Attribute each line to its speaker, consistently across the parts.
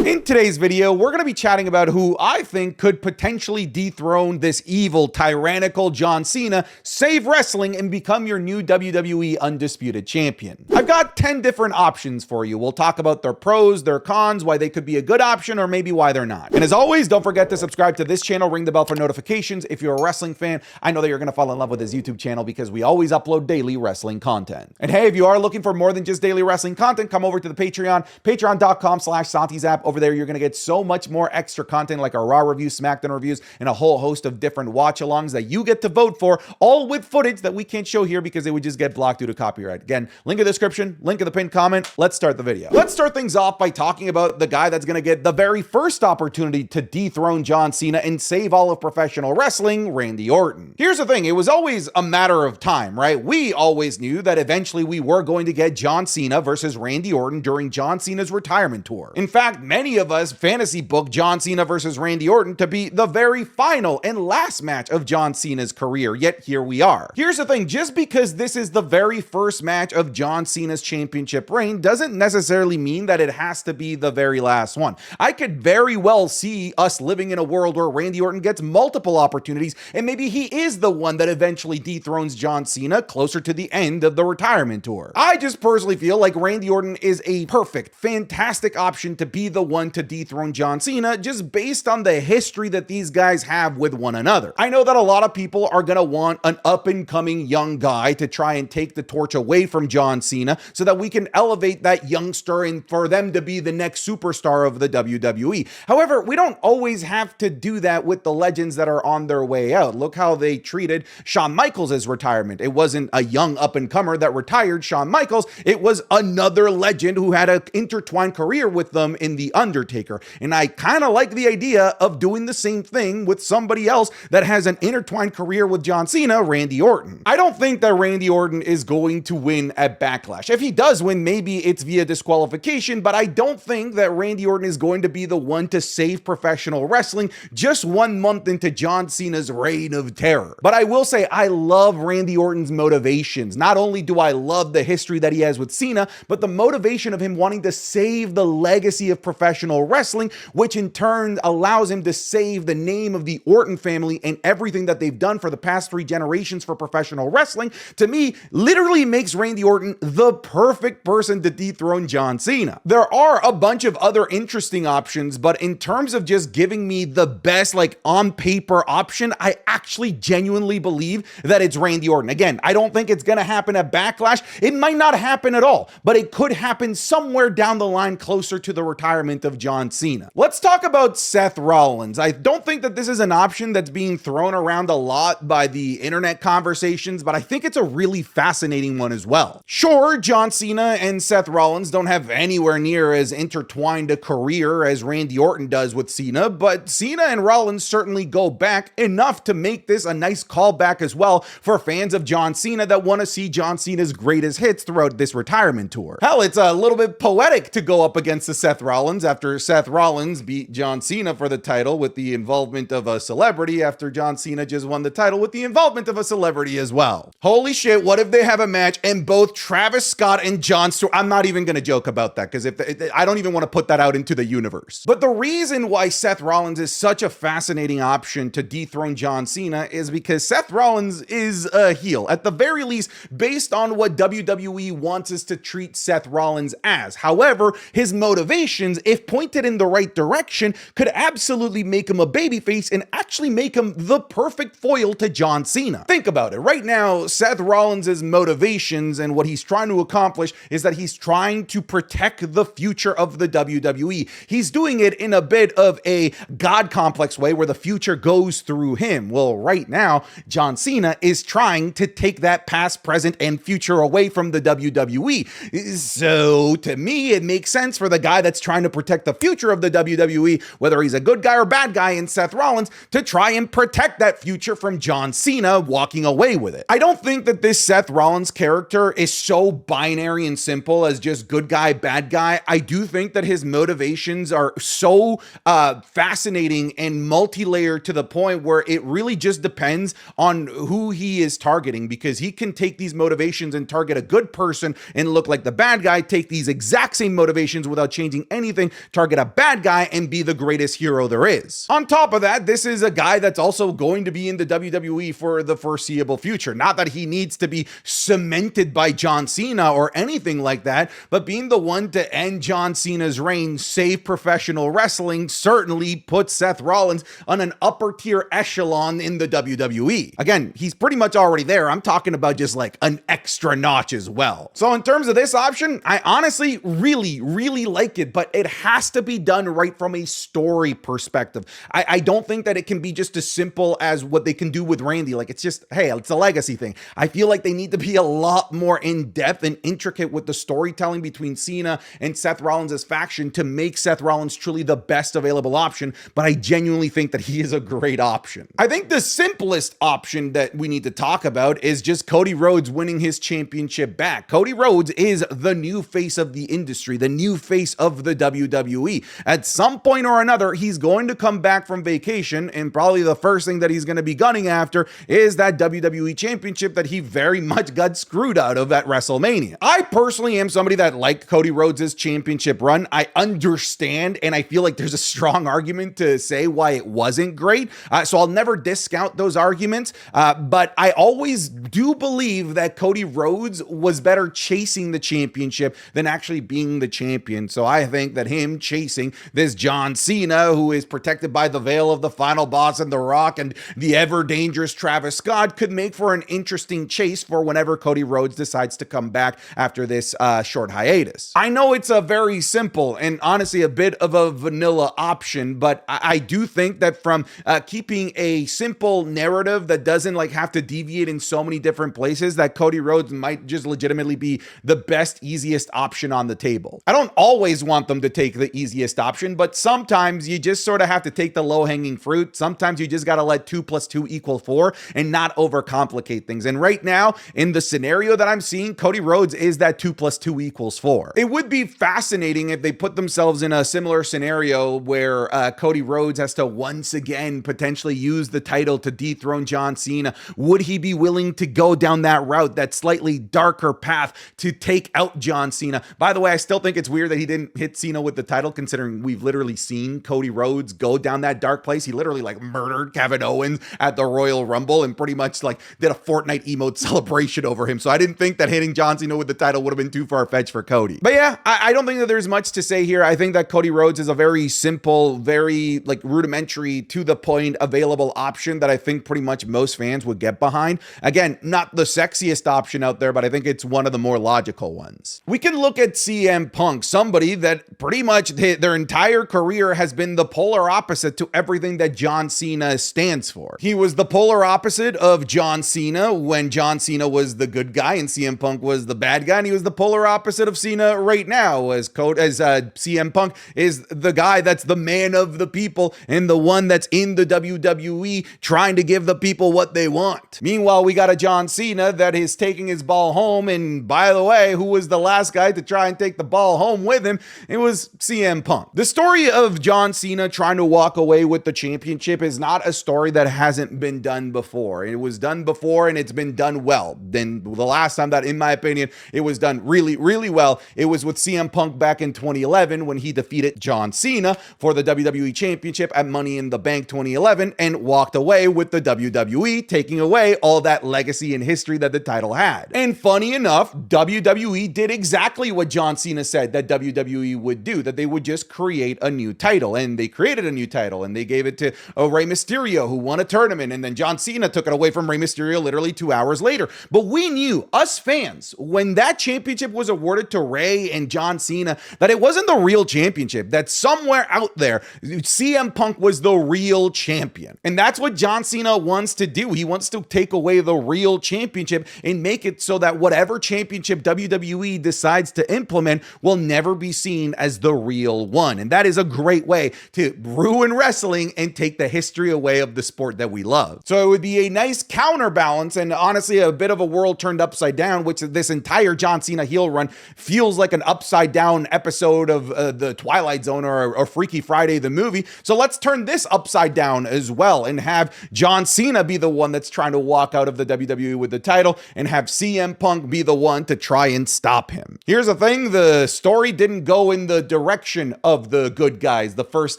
Speaker 1: In today's video, we're going to be chatting about who I think could potentially dethrone this evil, tyrannical John Cena, save wrestling, and become your new WWE Undisputed Champion. I've got 10 different options for you. We'll talk about their pros, their cons, why they could be a good option, or maybe why they're not. And as always, don't forget to subscribe to this channel, ring the bell for notifications. If you're a wrestling fan, I know that you're going to fall in love with this YouTube channel because we always upload daily wrestling content. And hey, if you are looking for more than just daily wrestling content, come over to the Patreon, patreon.com/SantiZap. Over there, you're going to get so much more extra content like our Raw reviews, SmackDown reviews, and a whole host of different watch-alongs that you get to vote for, all with footage that we can't show here because it would just get blocked due to copyright. Again, link in the description, link in the pinned comment. Let's start the video. Let's start things off by talking about the guy that's going to get the very first opportunity to dethrone John Cena and save all of professional wrestling, Randy Orton. Here's the thing, it was always a matter of time, right? We always knew that eventually we were going to get John Cena versus Randy Orton during John Cena's retirement tour. In fact, many of us fantasy booked John Cena versus Randy Orton to be the very final and last match of John Cena's career, yet here we are. Here's the thing, just because this is the very first match of John Cena's championship reign doesn't necessarily mean that it has to be the very last one. I could very well see us living in a world where Randy Orton gets multiple opportunities and maybe he is the one that eventually dethrones John Cena closer to the end of the retirement tour. I just personally feel like Randy Orton is a perfect, fantastic option to be the one to dethrone John Cena just based on the history that these guys have with one another. I know that a lot of people are going to want an up-and-coming young guy to try and take the torch away from John Cena so that we can elevate that youngster and for them to be the next superstar of the WWE. However, we don't always have to do that with the legends that are on their way out. Look how they treated Shawn Michaels' retirement. It wasn't a young up-and-comer that retired Shawn Michaels. It was another legend who had an intertwined career with them in The Undertaker. And I kind of like the idea of doing the same thing with somebody else that has an intertwined career with John Cena, Randy Orton. I don't think that Randy Orton is going to win at Backlash. If he does win, maybe it's via disqualification, but I don't think that Randy Orton is going to be the one to save professional wrestling just 1 month into John Cena's reign of terror. But I will say I love Randy Orton's motivations. Not only do I love the history that he has with Cena, but the motivation of him wanting to save the legacy of professional wrestling, which in turn allows him to save the name of the Orton family and everything that they've done for the past 3 generations for professional wrestling, to me, literally makes Randy Orton the perfect person to dethrone John Cena. There are a bunch of other interesting options, but in terms of just giving me the best, like on paper option, I actually genuinely believe that it's Randy Orton. Again, I don't think it's going to happen at Backlash. It might not happen at all, but it could happen somewhere down the line closer to the retirement of John Cena. Let's talk about Seth Rollins. I don't think that this is an option that's being thrown around a lot by the internet conversations, but I think it's a really fascinating one as well. Sure, John Cena and Seth Rollins don't have anywhere near as intertwined a career as Randy Orton does with Cena, but Cena and Rollins certainly go back enough to make this a nice callback as well for fans of John Cena that want to see John Cena's greatest hits throughout this retirement tour. Hell, it's a little bit poetic to go up against the Seth Rollins after Seth Rollins beat John Cena for the title with the involvement of a celebrity after John Cena just won the title with the involvement of a celebrity as well. Holy shit, what if they have a match and both Travis Scott and Jon Stewart? I'm not even going to joke about that because I don't even want to put that out into the universe. But the reason why Seth Rollins is such a fascinating option to dethrone John Cena is because Seth Rollins is a heel, at the very least, based on what WWE wants us to treat Seth Rollins as. However, his motivations, if pointed in the right direction, could absolutely make him a babyface and actually make him the perfect foil to John Cena. Think about it. Right now, Seth Rollins' motivations and what he's trying to accomplish is that he's trying to protect the future of the WWE. He's doing it in a bit of a God complex way where the future goes through him. Well, right now, John Cena is trying to take that past, present, and future away from the WWE. So to me, it makes sense for the guy that's trying to protect the future of the WWE, whether he's a good guy or bad guy in Seth Rollins, to try and protect that future from John Cena walking away with it. I don't think that this Seth Rollins character is so binary and simple as just good guy, bad guy. I do think that his motivations are so fascinating and multi-layered to the point where it really just depends on who he is targeting, because he can take these motivations and target a good person and look like the bad guy, take these exact same motivations without changing anything target a bad guy, and be the greatest hero there is. On top of that, this is a guy that's also going to be in the WWE for the foreseeable future. Not that he needs to be cemented by John Cena or anything like that, but being the one to end John Cena's reign, save professional wrestling, certainly puts Seth Rollins on an upper tier echelon in the WWE. Again, he's pretty much already there. I'm talking about just like an extra notch as well. So in terms of this option, I honestly really like it, but it has to be done right from a story perspective. I don't think that it can be just as simple as what they can do with Randy. Like, it's just, hey, it's a legacy thing. I feel like they need to be a lot more in depth and intricate with the storytelling between Cena and Seth Rollins' faction to make Seth Rollins truly the best available option, but I genuinely think that he is a great option. I think the simplest option that we need to talk about is just Cody Rhodes winning his championship back. Cody Rhodes is the new face of the industry, the new face of the WWE. At some point or another, he's going to come back from vacation, and probably the first thing that he's going to be gunning after is that WWE championship that he very much got screwed out of at WrestleMania. I personally am somebody that liked Cody Rhodes' championship run. I understand, and I feel like there's a strong argument to say why it wasn't great. So I'll never discount those arguments, but I always do believe that Cody Rhodes was better chasing the championship than actually being the champion. So I think that him chasing this John Cena, who is protected by the veil of the final boss and The Rock and the ever dangerous Travis Scott, could make for an interesting chase for whenever Cody Rhodes decides to come back after this short hiatus. I know it's a very simple and honestly a bit of a vanilla option, but I do think that from keeping a simple narrative that doesn't like have to deviate in so many different places, that Cody Rhodes might just legitimately be the best, easiest option on the table. I don't always want them to take the easiest option, but sometimes you just sort of have to take the low-hanging fruit. Sometimes you just got to let 2 + 2 = 4 and not overcomplicate things. And right now, in the scenario that I'm seeing, Cody Rhodes is that 2 + 2 = 4. It would be fascinating if they put themselves in a similar scenario where Cody Rhodes has to once again potentially use the title to dethrone John Cena. Would he be willing to go down that route, that slightly darker path to take out John Cena? By the way, I still think it's weird that he didn't hit Cena with the title, considering we've literally seen Cody Rhodes go down that dark place. He literally like murdered Kevin Owens at the Royal Rumble and pretty much like did a Fortnite emote celebration over him. So I didn't think that hitting John Cena with the title would have been too far-fetched for Cody. But yeah, I don't think that there's much to say here. I think that Cody Rhodes is a very simple, very like rudimentary, to the point, available option that I think pretty much most fans would get behind. Again, not the sexiest option out there, but I think it's one of the more logical ones. We can look at CM Punk, somebody that pretty much their entire career has been the polar opposite to everything that John Cena stands for. He was the polar opposite of John Cena when John Cena was the good guy and CM Punk was the bad guy, and he was the polar opposite of Cena right now as CM Punk is the guy that's the man of the people and the one that's in the WWE trying to give the people what they want. Meanwhile, we got a John Cena that is taking his ball home, and by the way, who was the last guy to try and take the ball home with him? It was CM Punk. The story of John Cena trying to walk away with the championship is not a story that hasn't been done before. It was done before and it's been done well. Then the last time that, in my opinion, it was done really well, it was with CM Punk back in 2011 when he defeated John Cena for the WWE Championship at Money in the Bank 2011 and walked away with the WWE, taking away all that legacy and history that the title had. And funny enough, WWE did exactly what John Cena said that WWE would do, that they would just create a new title. And they created a new title and they gave it to Rey Mysterio, who won a tournament, and then John Cena took it away from Rey Mysterio literally 2 hours later. But we knew, us fans, when that championship was awarded to Rey and John Cena, that it wasn't the real championship, that somewhere out there, CM Punk was the real champion. And that's what John Cena wants to do. He wants to take away the real championship and make it so that whatever championship WWE decides to implement will never be seen as the real one. And that is a great way to ruin wrestling and take the history away of the sport that we love. So it would be a nice counterbalance and honestly a bit of a world turned upside down, which this entire John Cena heel run feels like an upside down episode of the Twilight Zone or Freaky Friday the movie. So let's turn this upside down as well and have John Cena be the one that's trying to walk out of the WWE with the title and have CM Punk be the one to try and stop him. Here's the thing, the story didn't go in the direction of the good guys the first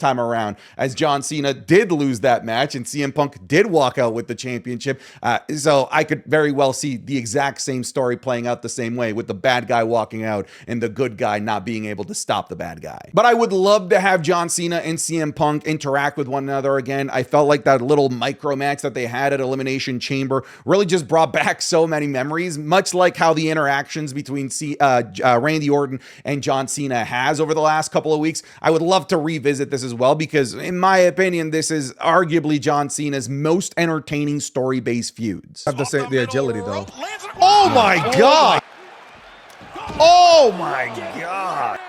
Speaker 1: time around, as John Cena did lose that match and CM Punk did walk out with the championship. So I could very well see the exact same story playing out the same way, with the bad guy walking out and the good guy not being able to stop the bad guy. But I would love to have John Cena and CM Punk interact with one another again. I felt like that little micro match that they had at Elimination Chamber really just brought back so many memories, much like how the interactions between Randy Orton and John Cena has over the last couple of weeks. I would love to revisit this as well, because in my opinion, this is arguably John Cena's most entertaining story-based feuds.
Speaker 2: Have to say the agility though.
Speaker 1: Oh my God! Oh my God!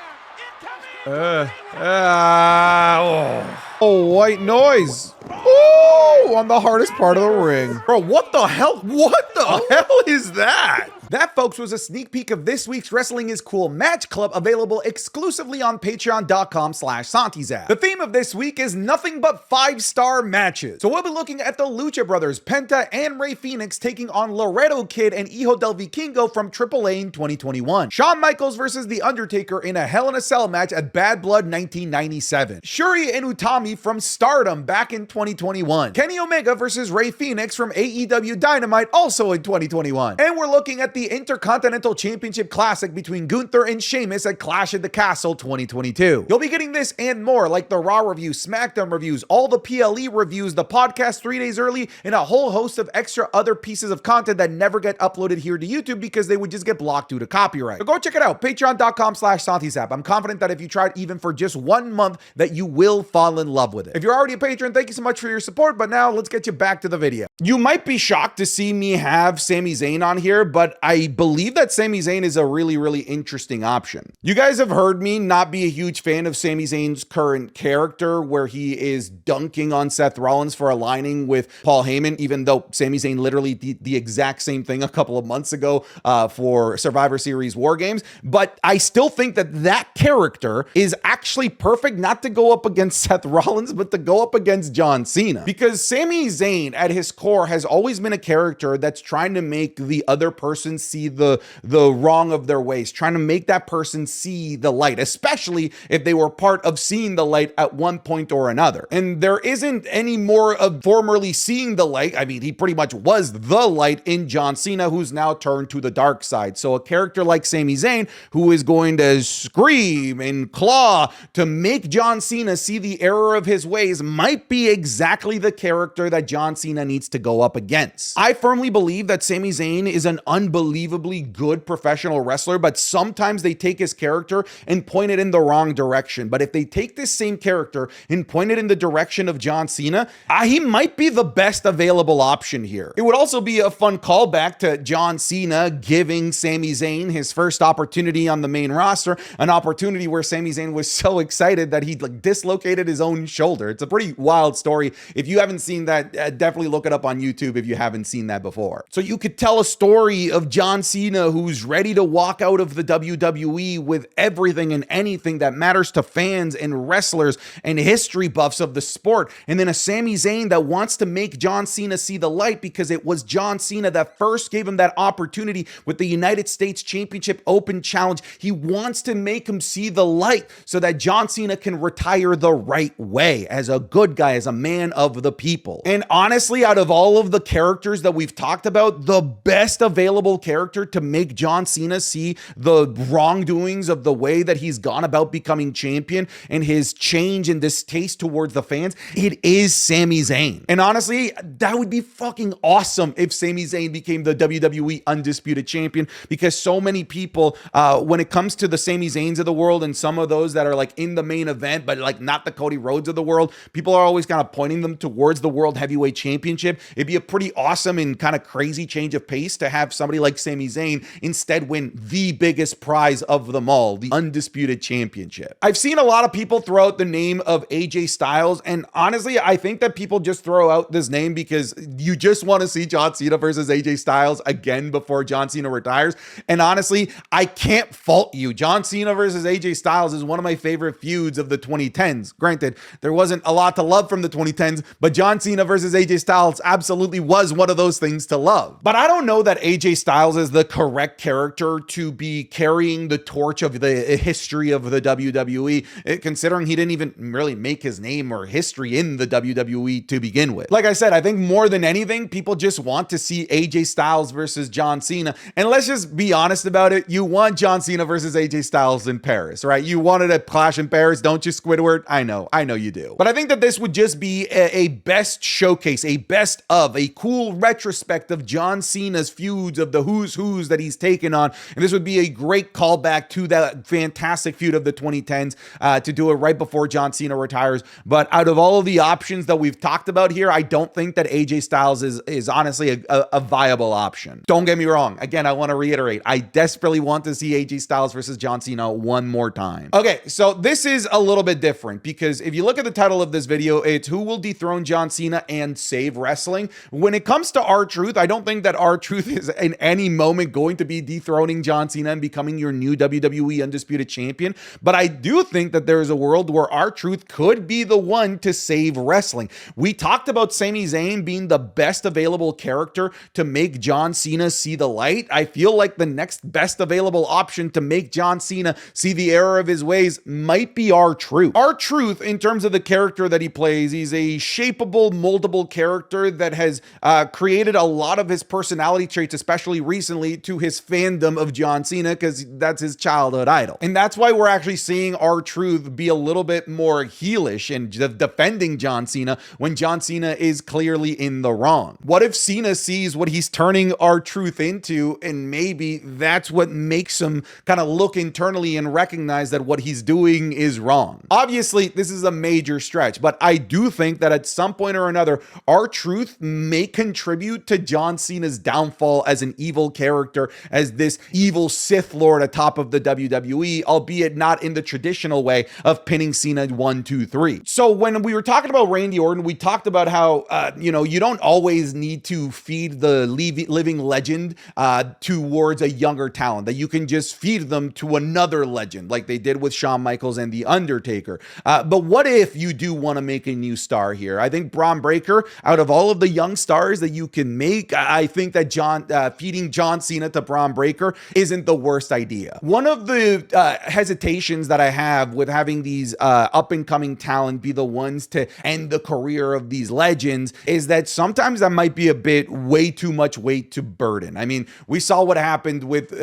Speaker 1: Oh, white noise. Oh, on the hardest part of the ring. Bro, what the hell? What the hell is that? That, folks, was a sneak peek of this week's Wrestling is Cool Match Club, available exclusively on patreon.com/SantiZap. The theme of this week is nothing but 5-star matches. So we'll be looking at the Lucha Brothers, Penta and Rey Fenix taking on Laredo Kid and Hijo del Vikingo from AAA in 2021. Shawn Michaels versus The Undertaker in a Hell in a Cell match at Bad Blood 1997. Shuri and Utami from Stardom back in 2021. Kenny Omega versus Rey Fenix from AEW Dynamite also in 2021. And we're looking at the Intercontinental Championship Classic between Gunther and Sheamus at Clash at the Castle 2022. You'll be getting this and more, like the Raw review, SmackDown reviews, all the PLE reviews, the podcast 3 days early, and a whole host of extra other pieces of content that never get uploaded here to YouTube because they would just get blocked due to copyright. So go check it out, patreon.com/SantiZap. I'm confident that if you try it even for just 1 month, that you will fall in love with it. If you're already a patron, thank you so much for your support, but now let's get you back to the video. You might be shocked to see me have Sami Zayn on here, but I believe that Sami Zayn is a really, really interesting option. You guys have heard me not be a huge fan of Sami Zayn's current character, where he is dunking on Seth Rollins for aligning with Paul Heyman, even though Sami Zayn literally did the exact same thing a couple of months ago for Survivor Series War Games. But I still think that that character is actually perfect, not to go up against Seth Rollins, but to go up against John Cena. Because Sami Zayn, at his core, has always been a character that's trying to make the other person see the wrong of their ways, trying to make that person see the light, especially if they were part of seeing the light at one point or another. And there isn't any more of formerly seeing the light. I mean, he pretty much was the light in John Cena, who's now turned to the dark side. So a character like Sami Zayn, who is going to scream and claw to make John Cena see the error of his ways, might be exactly the character that John Cena needs to go up against. I firmly believe that Sami Zayn is an unbelievably good professional wrestler, but sometimes they take his character and point it in the wrong direction. But if they take this same character and point it in the direction of John Cena, he might be the best available option here. It would also be a fun callback to John Cena giving Sami Zayn his first opportunity on the main roster, an opportunity where Sami Zayn was so excited that he dislocated his own shoulder. It's a pretty wild story. If you haven't seen that, definitely look it up on YouTube if you haven't seen that before. So you could tell a story of John Cena who's ready to walk out of the WWE with everything and anything that matters to fans and wrestlers and history buffs of the sport. And then a Sami Zayn that wants to make John Cena see the light, because it was John Cena that first gave him that opportunity with the United States Championship Open Challenge. He wants to make him see the light so that John Cena can retire the right way, as a good guy, as a man of the people. And honestly, out of all of the characters that we've talked about, the best available character to make John Cena see the wrongdoings of the way that he's gone about becoming champion and his change and distaste towards the fans, it is Sami Zayn. And honestly, that would be fucking awesome if Sami Zayn became the WWE Undisputed Champion, because so many people, when it comes to the Sami Zayns of the world and some of those that are like in the main event, but like not the Cody Rhodes of the world, people are always kind of pointing them towards the World Heavyweight Championship. It'd be a pretty awesome and kind of crazy change of pace to have somebody like Sami Zayn instead win the biggest prize of them all, the Undisputed Championship. I've seen a lot of people throw out the name of AJ Styles, and honestly, I think that people just throw out this name because you just want to see John Cena versus AJ Styles again before John Cena retires. And honestly, I can't fault you. John Cena versus AJ Styles is one of my favorite feuds of the 2010s. Granted, there wasn't a lot to love from the 2010s, but John Cena versus AJ Styles absolutely was one of those things to love. But I don't know that AJ Styles Styles is the correct character to be carrying the torch of the history of the WWE, considering he didn't even really make his name or history in the WWE to begin with. Like I said, I think more than anything, people just want to see AJ Styles versus John Cena. And let's just be honest about it. You want John Cena versus AJ Styles in Paris, right? You wanted a clash in Paris, don't you, Squidward? I know you do. But I think that this would just be a best showcase, a best of, a cool retrospect of John Cena's feuds, of the who's that he's taken on. And this would be a great callback to that fantastic feud of the 2010s to do it right before John Cena retires. But out of all of the options that we've talked about here, I don't think that AJ Styles is honestly a viable option. Don't get me wrong. Again, I want to reiterate, I desperately want to see AJ Styles versus John Cena one more time. Okay, so this is a little bit different because if you look at the title of this video, it's who will dethrone John Cena and save wrestling. When it comes to R-Truth, I don't think that R-Truth is in any moment going to be dethroning John Cena and becoming your new WWE Undisputed Champion. But I do think that there is a world where R-Truth could be the one to save wrestling. We talked about Sami Zayn being the best available character to make John Cena see the light. I feel like the next best available option to make John Cena see the error of his ways might be R-Truth. R-Truth, in terms of the character that he plays, he's a shapeable, moldable character that has created a lot of his personality traits, especially recently, to his fandom of John Cena, because that's his childhood idol. And that's why we're actually seeing R-Truth be a little bit more heelish and defending John Cena when John Cena is clearly in the wrong. What if Cena sees what he's turning R-Truth into, and maybe that's what makes him kind of look internally and recognize that what he's doing is wrong? Obviously, this is a major stretch, but I do think that at some point or another, R-Truth may contribute to John Cena's downfall as an evil character, as this evil Sith Lord atop of the WWE, albeit not in the traditional way of pinning Cena 1, 2, 3. So when we were talking about Randy Orton, we talked about how, you don't always need to feed the living legend towards a younger talent, that you can just feed them to another legend like they did with Shawn Michaels and The Undertaker. But what if you do want to make a new star here? I think Braun Breaker, out of all of the young stars that you can make, I think that feeding John Cena to Braun Breaker isn't the worst idea. One of the hesitations that I have with having these up-and-coming talent be the ones to end the career of these legends is that sometimes that might be a bit way too much weight to burden. I mean, we saw what happened with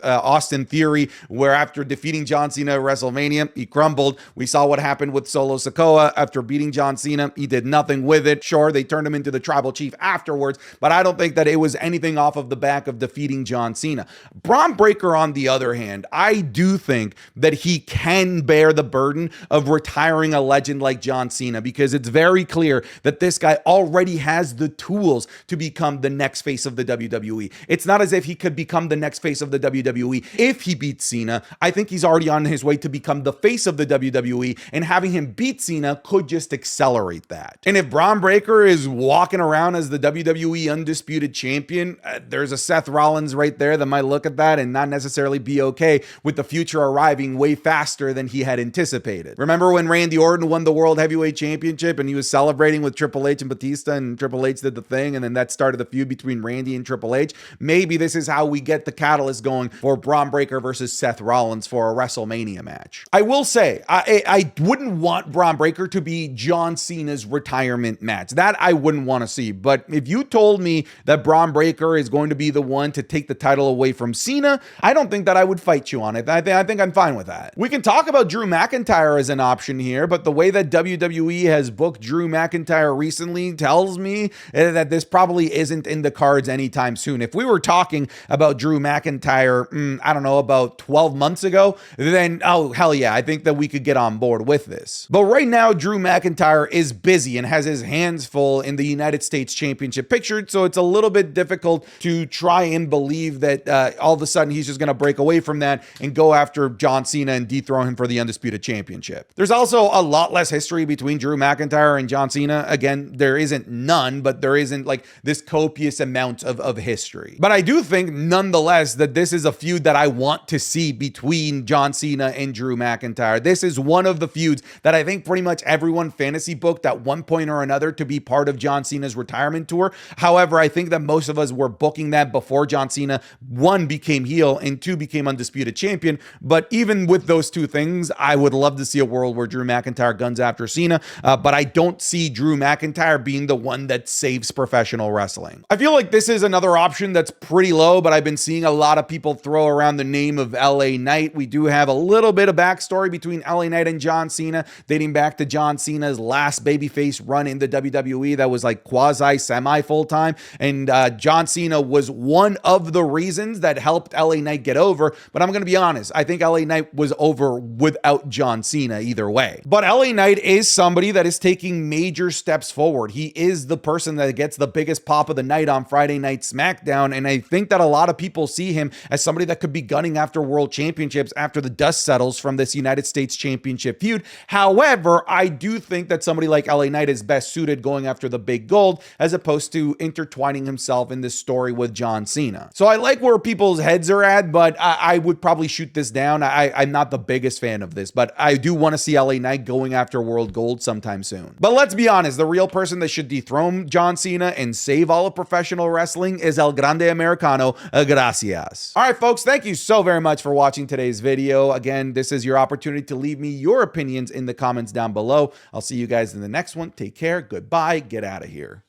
Speaker 1: Austin Theory, where after defeating John Cena at WrestleMania, he crumbled. We saw what happened with Solo Sikoa. After beating John Cena, he did nothing with it. Sure, they turned him into the tribal chief afterwards, but I don't think that it was anything off of the back of defeating John Cena. Braun Breaker, on the other hand, I do think that he can bear the burden of retiring a legend like John Cena, because it's very clear that this guy already has the tools to become the next face of the WWE. It's not as if he could become the next face of the WWE if he beats Cena. I think he's already on his way to become the face of the WWE, and having him beat Cena could just accelerate that. And if Braun Breaker is walking around as the WWE Undisputed Champion, there's a Seth Rollins right there that might look at that and not necessarily be okay with the future arriving way faster than he had anticipated. Remember when Randy Orton won the World Heavyweight Championship and he was celebrating with Triple H and Batista, and Triple H did the thing, and then that started the feud between Randy and Triple H? Maybe this is how we get the catalyst going for Braun Breaker versus Seth Rollins for a WrestleMania match. I will say, I wouldn't want Braun Breaker to be John Cena's retirement match. That I wouldn't want to see. But if you told me that Braun Breaker is going to be the one to take the title away from Cena, I don't think that I would fight you on it. I think I'm fine with that. We can talk about Drew McIntyre as an option here, but the way that WWE has booked Drew McIntyre recently tells me that this probably isn't in the cards anytime soon. If we were talking about Drew McIntyre, I don't know, about 12 months ago, then, oh, hell yeah, I think that we could get on board with this. But right now, Drew McIntyre is busy and has his hands full in the United States Championship picture, so it's a little bit difficult to try and believe that all of a sudden he's just going to break away from that and go after John Cena and dethrone him for the Undisputed Championship. There's also a lot less history between Drew McIntyre and John Cena. Again, there isn't none, but there isn't like this copious amount of history. But I do think nonetheless that this is a feud that I want to see between John Cena and Drew McIntyre. This is one of the feuds that I think pretty much everyone fantasy booked at one point or another to be part of John Cena's retirement tour. However, I think that most of us were booking invoking that before John Cena, one, became heel, and two, became undisputed champion. But even with those two things, I would love to see a world where Drew McIntyre guns after Cena, but I don't see Drew McIntyre being the one that saves professional wrestling. I feel like this is another option that's pretty low, but I've been seeing a lot of people throw around the name of LA Knight. We do have a little bit of backstory between LA Knight and John Cena, dating back to John Cena's last babyface run in the WWE that was like quasi semi full-time, and John Cena was one of the reasons that helped LA Knight get over. But I'm gonna be honest, I think LA Knight was over without John Cena either way. But LA Knight is somebody that is taking major steps forward. He is the person that gets the biggest pop of the night on Friday Night SmackDown, and I think that a lot of people see him as somebody that could be gunning after world championships after the dust settles from this United States Championship feud. However, I do think that somebody like LA Knight is best suited going after the big gold as opposed to intertwining himself in this story with John Cena. So I like where people's heads are at, but I would probably shoot this down. I'm not the biggest fan of this, but I do want to see LA Knight going after world gold sometime soon. But let's be honest, the real person that should dethrone John Cena and save all of professional wrestling is El Grande Americano. Gracias. All right, folks, thank you so very much for watching today's video. Again, this is your opportunity to leave me your opinions in the comments down below. I'll see you guys in the next one. Take care. Goodbye. Get out of here.